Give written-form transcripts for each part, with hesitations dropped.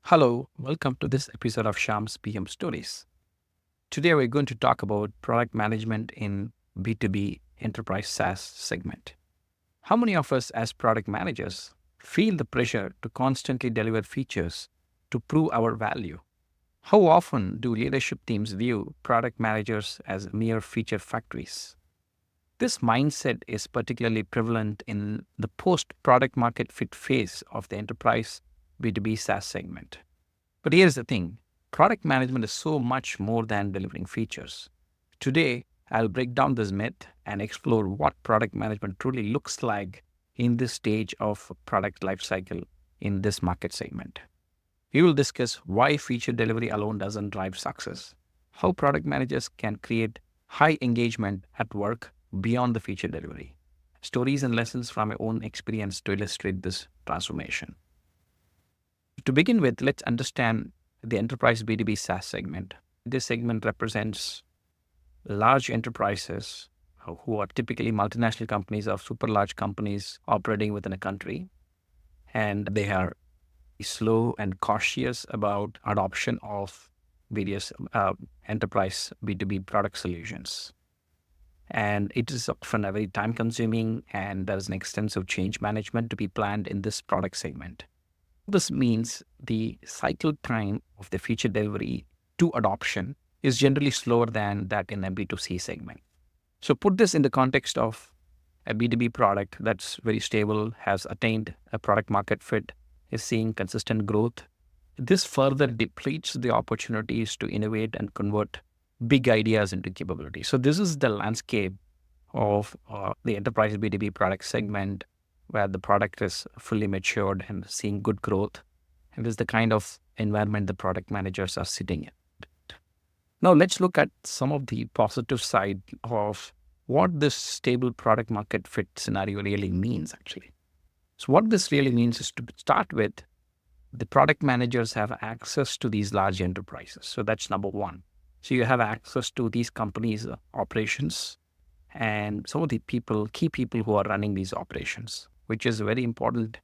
Hello, welcome to this episode of Sham's PM Stories. Today we're going to talk about product management in B2B Enterprise SaaS segment. How many of us as product managers feel the pressure to constantly deliver features to prove our value? How often do leadership teams view product managers as mere feature factories? This mindset is particularly prevalent in the post-product market fit phase of the enterprise B2B SaaS segment. But here's the thing, product management is so much more than delivering features. Today, I'll break down this myth and explore what product management truly looks like in this stage of product lifecycle in this market segment. We will discuss why feature delivery alone doesn't drive success, how product managers can create high engagement at work beyond the feature delivery, stories and lessons from my own experience to illustrate this transformation. To begin with, let's understand the enterprise B2B SaaS segment. This segment represents large enterprises who are typically multinational companies or super large companies operating within a country, and they are slow and cautious about adoption of various enterprise B2B product solutions. And it is often a very time consuming, and there is an extensive change management to be planned in this product segment. This means the cycle time of the feature delivery to adoption is generally slower than that in a B2C segment. So put this in the context of a B2B product that's very stable, has attained a product market fit, is seeing consistent growth. This further depletes the opportunities to innovate and convert big ideas into capabilities. So this is the landscape of the enterprise B2B product segment, where the product is fully matured and seeing good growth. And this is the kind of environment the product managers are sitting in. Now let's look at some of the positive side of what this stable product market fit scenario really means actually. So what this really means is, to start with, the product managers have access to these large enterprises. So that's number one. So you have access to these companies' operations and some of the key people who are running these operations, which is a very important,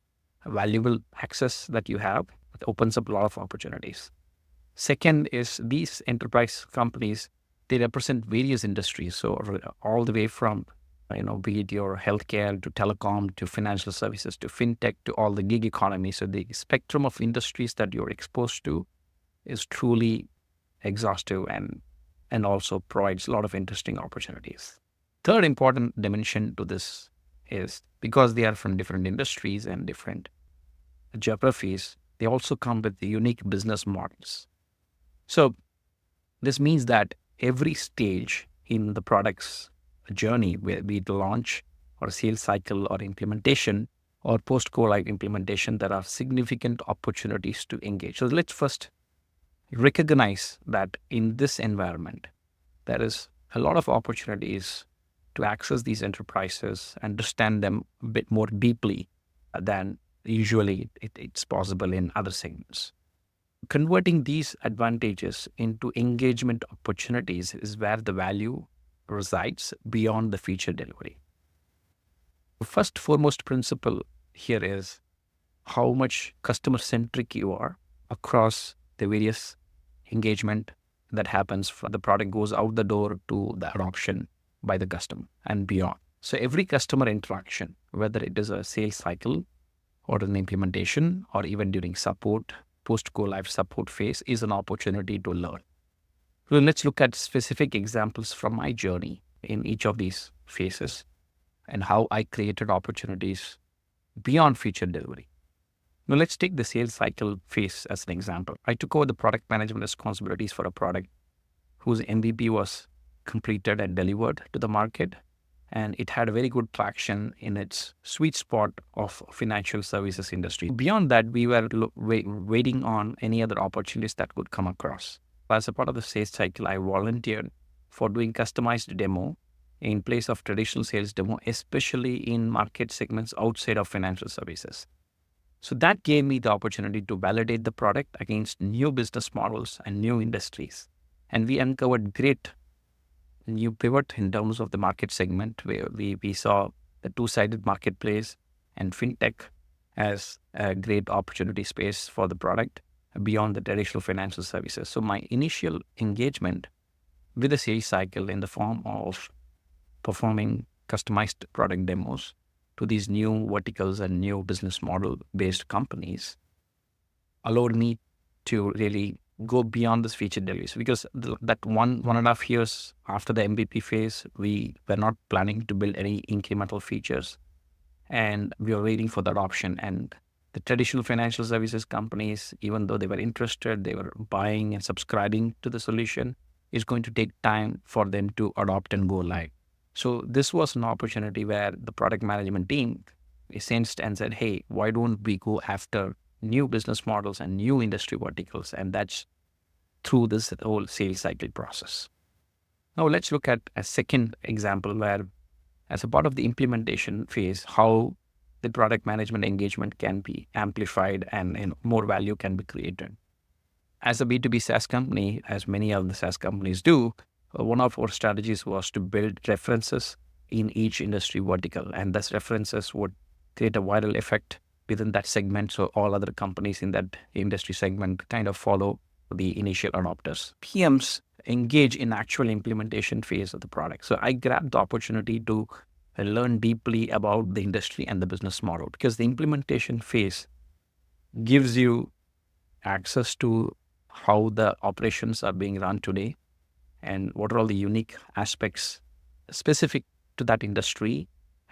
valuable access that you have. It opens up a lot of opportunities. Second is, these enterprise companies, they represent various industries. So all the way from, be it your healthcare to telecom to financial services to fintech to all the gig economy. So the spectrum of industries that you're exposed to is truly exhaustive and also provides a lot of interesting opportunities. Third important dimension to this is, because they are from different industries and different geographies, they also come with the unique business models. So this means that every stage in the product's journey, be it launch or sales cycle or implementation or post-go-live implementation, there are significant opportunities to engage. So let's first recognize that in this environment, there is a lot of opportunities to access these enterprises, understand them a bit more deeply than usually it's possible in other segments. Converting these advantages into engagement opportunities is where the value resides beyond the feature delivery. The first foremost principle here is how much customer-centric you are across the various engagement that happens from the product goes out the door to the adoption by the customer and beyond. So every customer interaction, whether it is a sales cycle or an implementation or even during support, post-go-live support phase, is an opportunity to learn. So let's look at specific examples from my journey in each of these phases and how I created opportunities beyond feature delivery. Now let's take the sales cycle phase as an example. I took over the product management responsibilities for a product whose MVP was completed and delivered to the market, and it had a very good traction in its sweet spot of financial services industry. Beyond that, we were waiting on any other opportunities that could come across. As a part of the sales cycle, I volunteered for doing customized demo in place of traditional sales demo, especially in market segments outside of financial services. So that gave me the opportunity to validate the product against new business models and new industries. And we uncovered great new pivot in terms of the market segment, where we saw the two-sided marketplace and fintech as a great opportunity space for the product. beyond the traditional financial services. So my initial engagement with the sales cycle in the form of performing customized product demos to these new verticals and new business model based companies allowed me to really go beyond this feature delivery. Because that 1.5 years after the MVP phase, we were not planning to build any incremental features, and we were waiting for the adoption. And the traditional financial services companies, even though they were interested, they were buying and subscribing to the solution, it's going to take time for them to adopt and go live. So this was an opportunity where the product management team sensed and said, hey, why don't we go after new business models and new industry verticals? And that's through this whole sales cycle process. Now let's look at a second example where, as a part of the implementation phase, how the product management engagement can be amplified and more value can be created. As a B2B SaaS company, as many of the SaaS companies do, one of our strategies was to build references in each industry vertical, and those references would create a viral effect within that segment, so all other companies in that industry segment kind of follow the initial adopters. PMs engage in actual implementation phase of the product. So I grabbed the opportunity to learn deeply about the industry and the business model, because the implementation phase gives you access to how the operations are being run today and what are all the unique aspects specific to that industry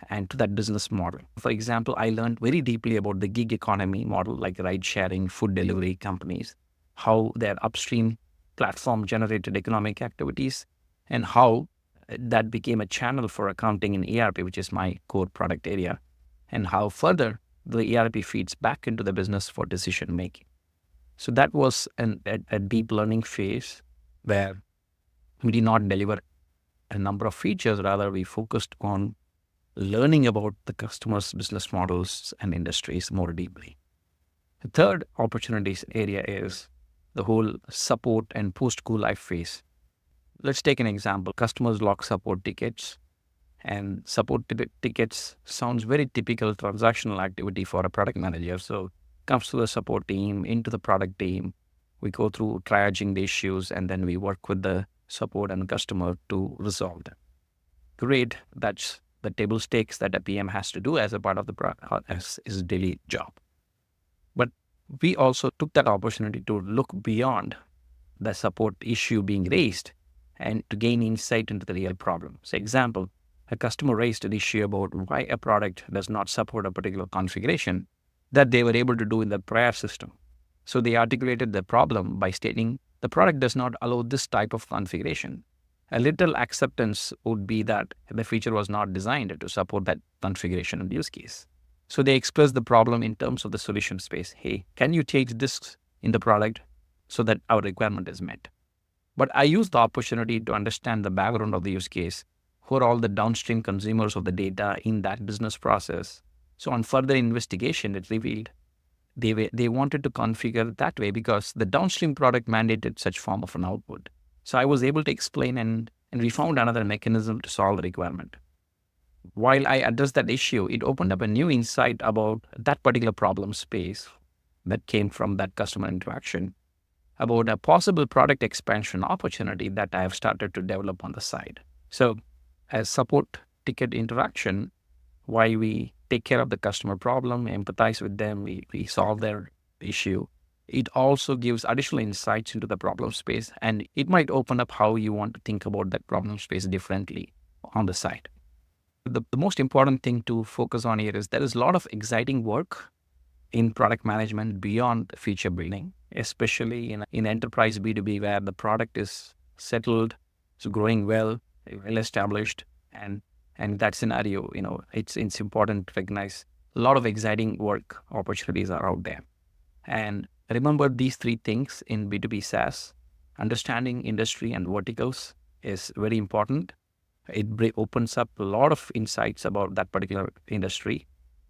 and to that business model. For example, I learned very deeply about the gig economy model, like ride sharing, food delivery companies, how their upstream platform generated economic activities, and how that became a channel for accounting in ERP, which is my core product area, and how further the ERP feeds back into the business for decision making. So that was a deep learning phase where we did not deliver a number of features, rather we focused on learning about the customer's business models and industries more deeply. The third opportunities area is the whole support and post-go live phase. Let's take an example. Customers log support tickets, and support tickets sounds very typical transactional activity for a product manager. So comes to the support team, into the product team, we go through triaging the issues, and then we work with the support and customer to resolve them. Great, that's the table stakes that a PM has to do as a part of the as his daily job. But we also took that opportunity to look beyond the support issue being raised and to gain insight into the real problem. So example, a customer raised an issue about why a product does not support a particular configuration that they were able to do in the prior system. So they articulated the problem by stating the product does not allow this type of configuration. A little acceptance would be that the feature was not designed to support that configuration and use case. So they express the problem in terms of the solution space. Hey, can you change this in the product so that our requirement is met? But I use the opportunity to understand the background of the use case, who are all the downstream consumers of the data in that business process. So on further investigation, it revealed they wanted to configure that way because the downstream product mandated such form of an output. So I was able to explain, and we found another mechanism to solve the requirement. While I addressed that issue, it opened up a new insight about that particular problem space that came from that customer interaction, about a possible product expansion opportunity that I have started to develop on the side. So as support ticket interaction, why we take care of the customer problem, empathize with them, we solve their issue. It also gives additional insights into the problem space, and it might open up how you want to think about that problem space differently on the side. The most important thing to focus on here is there is a lot of exciting work in product management beyond feature building, especially in enterprise B2B, where the product is settled, it's growing well established, and that scenario, it's important to recognize a lot of exciting work opportunities are out there. And remember these three things in B2B SaaS. Understanding industry and verticals is very important. It opens up a lot of insights about that particular industry,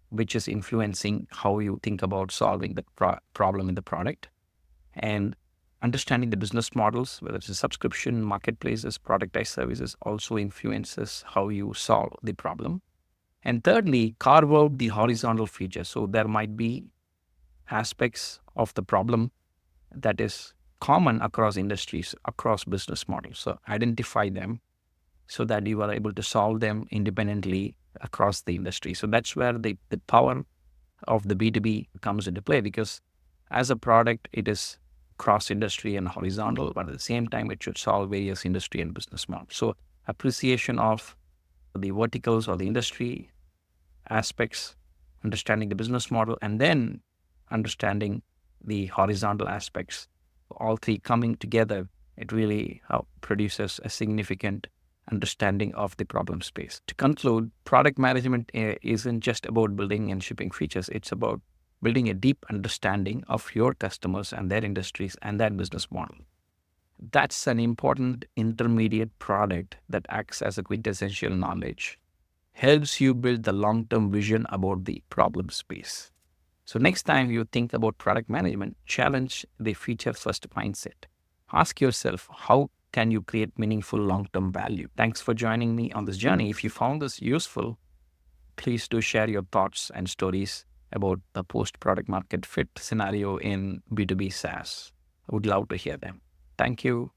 which is influencing how you think about solving the problem in the product. And understanding the business models, whether it's a subscription, marketplaces, productized services, also influences how you solve the problem. And thirdly, carve out the horizontal features. So there might be aspects of the problem that is common across industries, across business models. So identify them so that you are able to solve them independently across the industry. So that's where the power of the B2B comes into play, because as a product, it is cross industry and horizontal, but at the same time, it should solve various industry and business models. So appreciation of the verticals or the industry aspects, understanding the business model, and then understanding the horizontal aspects, all three coming together, it really produces a significant understanding of the problem space. To conclude, product management isn't just about building and shipping features. It's about building a deep understanding of your customers and their industries and that business model. That's an important intermediate product that acts as a quintessential knowledge, helps you build the long-term vision about the problem space. So next time you think about product management, challenge the feature-first mindset. Ask yourself, how can you create meaningful long-term value? Thanks for joining me on this journey. If you found this useful, please do share your thoughts and stories about the post-product market fit scenario in B2B SaaS. I would love to hear them. Thank you.